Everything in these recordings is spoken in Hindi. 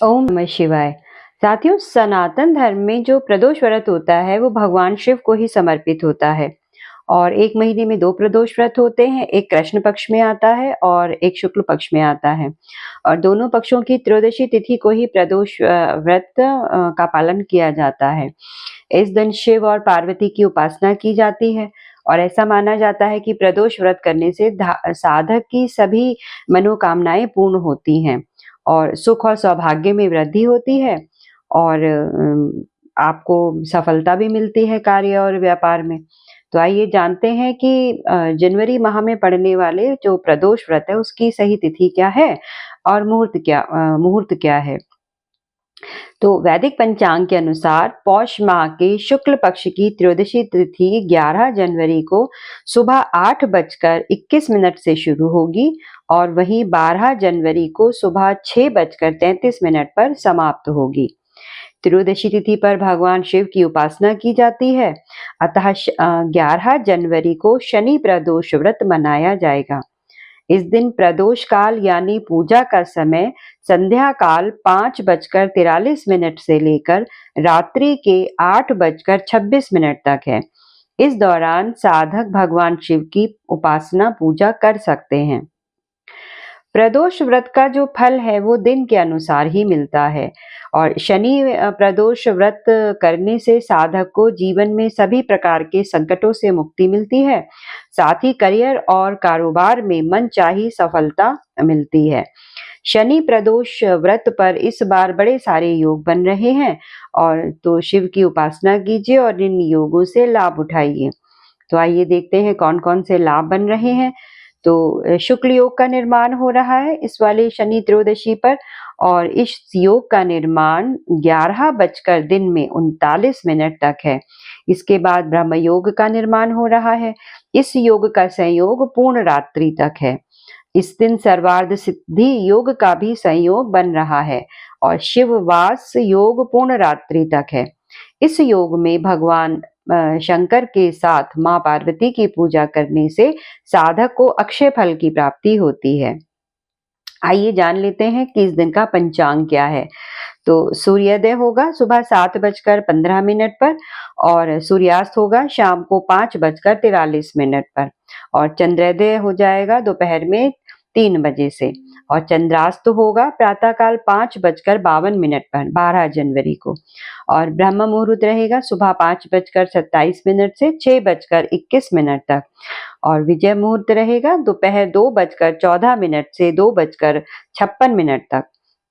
ओम नमः शिवाय। साथियों, सनातन धर्म में जो प्रदोष व्रत होता है वो भगवान शिव को ही समर्पित होता है। और एक महीने में 2 प्रदोष व्रत होते हैं, एक कृष्ण पक्ष में आता है और एक शुक्ल पक्ष में आता है। और दोनों पक्षों की त्रयोदशी तिथि को ही प्रदोष व्रत का पालन किया जाता है। इस दिन शिव और पार्वती की उपासना की जाती है और ऐसा माना जाता है कि प्रदोष व्रत करने से साधक की सभी मनोकामनाएं पूर्ण होती हैं और सुख और सौभाग्य में वृद्धि होती है और आपको सफलता भी मिलती है कार्य और व्यापार में। तो आइए जानते हैं कि जनवरी माह में पड़ने वाले जो प्रदोष व्रत है उसकी सही तिथि क्या है और मुहूर्त क्या है। तो वैदिक पंचांग के अनुसार पौष माह के शुक्ल पक्ष की त्रयोदशी तिथि 11 जनवरी को सुबह 8:21 से शुरू होगी और वहीं 12 जनवरी को सुबह 6:33 पर समाप्त होगी। त्रयोदशी तिथि पर भगवान शिव की उपासना की जाती है, अतः 11 जनवरी को शनि प्रदोष व्रत मनाया जाएगा। इस दिन प्रदोष काल यानी पूजा का समय संध्या काल 5:43 से लेकर रात्रि के 8:26 तक है। इस दौरान साधक भगवान शिव की उपासना पूजा कर सकते हैं। प्रदोष व्रत का जो फल है वो दिन के अनुसार ही मिलता है और शनि प्रदोष व्रत करने से साधक को जीवन में सभी प्रकार के संकटों से मुक्ति मिलती है। साथ ही करियर और कारोबार में मनचाही सफलता मिलती है। शनि प्रदोष व्रत पर इस बार बड़े सारे योग बन रहे हैं और तो शिव की उपासना कीजिए और इन योगों से लाभ उठाइए। तो आइए देखते हैं कौन कौन से लाभ बन रहे हैं। तो शुक्ल योग का निर्माण हो रहा है इस वाले शनि त्रयोदशी पर और इस योग का निर्माण 11:39 तक है। इसके बाद ब्रह्म योग का निर्माण हो रहा है। इस योग का संयोग पूर्ण रात्रि तक है। इस दिन सर्वार्ध सिद्धि योग का भी संयोग बन रहा है और शिववास योग पूर्ण रात्रि तक है। इस योग में भगवान शंकर के साथ मां पार्वती की पूजा करने से साधक को अक्षय फल की प्राप्ति होती है। आइए जान लेते हैं कि इस दिन का पंचांग क्या है। तो सूर्योदय होगा सुबह 7:15 पर और सूर्यास्त होगा शाम को 5:43 पर और चंद्रोदय हो जाएगा दोपहर में 3 बजे से और चंद्रास्त होगा प्रातःकाल 5:52 पर 12 जनवरी को और ब्रह्म मुहूर्त रहेगा सुबह 5:27 से 6:21 तक और विजय मुहूर्त रहेगा दोपहर 2:14 से 2:56 तक।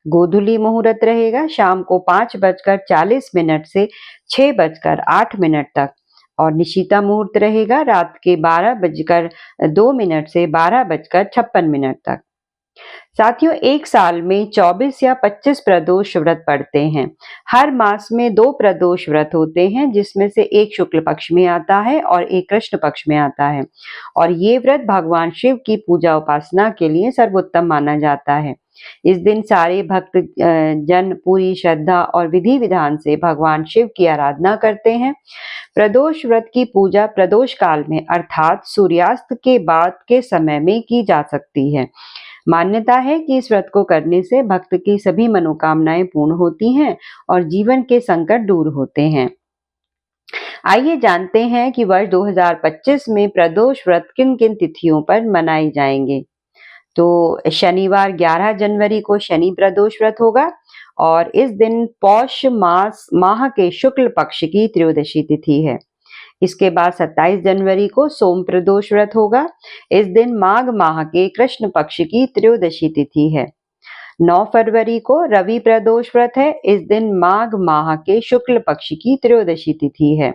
गोधूली मुहूर्त रहेगा शाम को 5:40 से 6:08 तक और निशीता मुहूर्त रहेगा रात के 12:02 से 12:56 तक। साथियों, एक साल में 24 या 25 प्रदोष व्रत पड़ते हैं। हर मास में 2 प्रदोष व्रत होते हैं जिसमें से एक शुक्ल पक्ष में आता है और एक कृष्ण पक्ष में आता है और ये व्रत भगवान शिव की पूजा उपासना के लिए सर्वोत्तम माना जाता है। इस दिन सारे भक्त जन पूरी श्रद्धा और विधि विधान से भगवान शिव की आराधना करते हैं। प्रदोष व्रत की पूजा प्रदोष काल में अर्थात सूर्यास्त के बाद के समय में की जा सकती है। मान्यता है कि इस व्रत को करने से भक्त की सभी मनोकामनाएं पूर्ण होती हैं और जीवन के संकट दूर होते हैं। आइए जानते हैं कि वर्ष 2025 में प्रदोष व्रत किन किन तिथियों पर मनाए जाएंगे। तो शनिवार 11 जनवरी को शनि प्रदोष व्रत होगा और इस दिन पौष माह के शुक्ल पक्ष की त्रयोदशी तिथि है। इसके बाद 27 जनवरी को सोम प्रदोष व्रत होगा। इस दिन माघ माह के कृष्ण पक्ष की त्रयोदशी तिथि है। 9 फरवरी को रवि प्रदोष व्रत है। इस दिन माघ माह के शुक्ल पक्ष की त्रयोदशी तिथि है।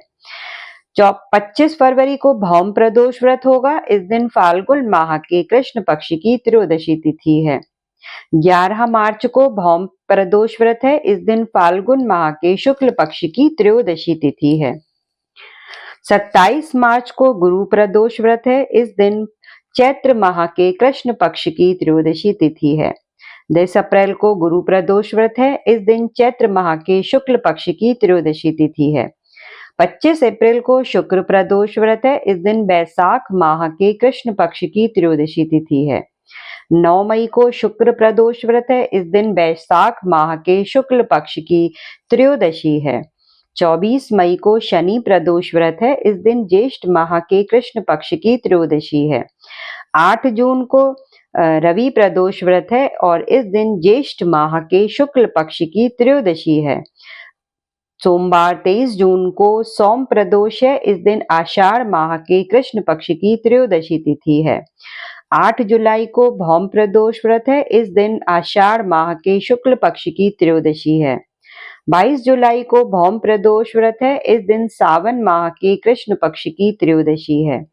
25 फरवरी को भौम प्रदोष व्रत होगा। इस दिन फाल्गुन माह के कृष्ण पक्ष की त्रयोदशी तिथि है। 11 मार्च को भौम प्रदोष व्रत है। इस दिन फाल्गुन माह के शुक्ल पक्ष की त्रयोदशी तिथि है। 27 मार्च को गुरु प्रदोष व्रत है। इस दिन चैत्र माह के कृष्ण पक्ष की त्रयोदशी तिथि है। 10 अप्रैल को गुरु प्रदोष व्रत है। इस दिन चैत्र माह के शुक्ल पक्ष की त्रयोदशी तिथि है। 25 अप्रैल को शुक्र प्रदोष व्रत है। इस दिन बैसाख माह के कृष्ण पक्ष की त्रयोदशी तिथि है। 9 मई को शुक्र प्रदोष व्रत है। इस दिन वैशाख माह के शुक्ल पक्ष की त्रयोदशी है। 24 मई को शनि प्रदोष व्रत है। इस दिन ज्येष्ठ माह के कृष्ण पक्ष की त्रयोदशी है। 8 जून को रवि प्रदोष व्रत है और इस दिन ज्येष्ठ माह के शुक्ल पक्ष की त्रयोदशी है। सोमवार 23 जून को सोम प्रदोष है। इस दिन आषाढ़ माह के कृष्ण पक्ष की त्रयोदशी तिथि है। 8 जुलाई को भौम प्रदोष व्रत है। इस दिन आषाढ़ माह के शुक्ल पक्ष की त्रयोदशी है। 22 जुलाई को भौम प्रदोष व्रत है। इस दिन सावन माह के कृष्ण पक्ष की त्रयोदशी है।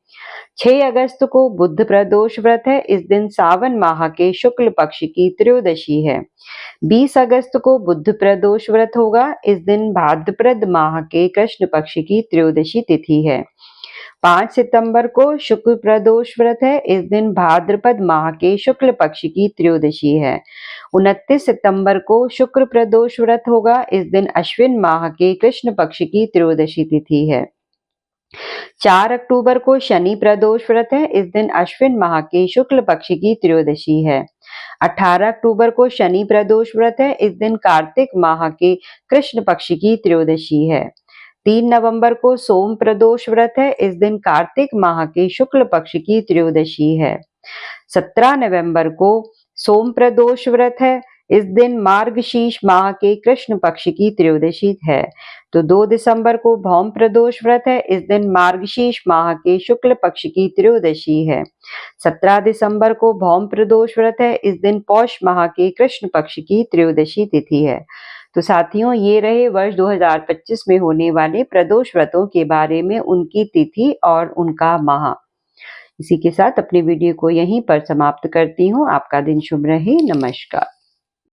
6 अगस्त को बुध प्रदोष व्रत है। इस दिन सावन माह के शुक्ल पक्ष की त्रयोदशी है। 20 अगस्त को बुध प्रदोष व्रत होगा। इस दिन भाद्रपद माह के कृष्ण पक्ष की त्रयोदशी तिथि है। 5 सितंबर को शुक्ल प्रदोष व्रत है। इस दिन भाद्रपद माह के शुक्ल पक्ष की त्रयोदशी है। 29 सितंबर को शुक्र प्रदोष व्रत होगा। इस दिन अश्विन माह के कृष्ण पक्ष की त्रयोदशी तिथि है। 4 अक्टूबर को शनि प्रदोष व्रत है। इस दिन अश्विन माह के शुक्ल पक्ष की त्रयोदशी है। 18 अक्टूबर को शनि प्रदोष व्रत है। इस दिन कार्तिक माह के कृष्ण पक्ष की त्रयोदशी है। 3 नवंबर को सोम प्रदोष व्रत है। इस दिन कार्तिक माह के शुक्ल पक्ष की त्रयोदशी है। 17 नवंबर को सोम प्रदोष व्रत है। इस दिन मार्गशीर्ष माह के कृष्ण पक्ष की त्रयोदशी है। तो 2 दिसंबर को भौम प्रदोष व्रत है। इस दिन मार्गशीर्ष माह के शुक्ल पक्ष की त्रयोदशी है। 17 दिसंबर को भौम प्रदोष व्रत है। इस दिन पौष माह के कृष्ण पक्ष की त्रयोदशी तिथि है। तो साथियों, ये रहे वर्ष 2025 में होने वाले प्रदोष व्रतों के बारे में, उनकी तिथि और उनका माह। इसी के साथ अपनी वीडियो को यहीं पर समाप्त करती हूँ। आपका दिन शुभ रहे। नमस्कार।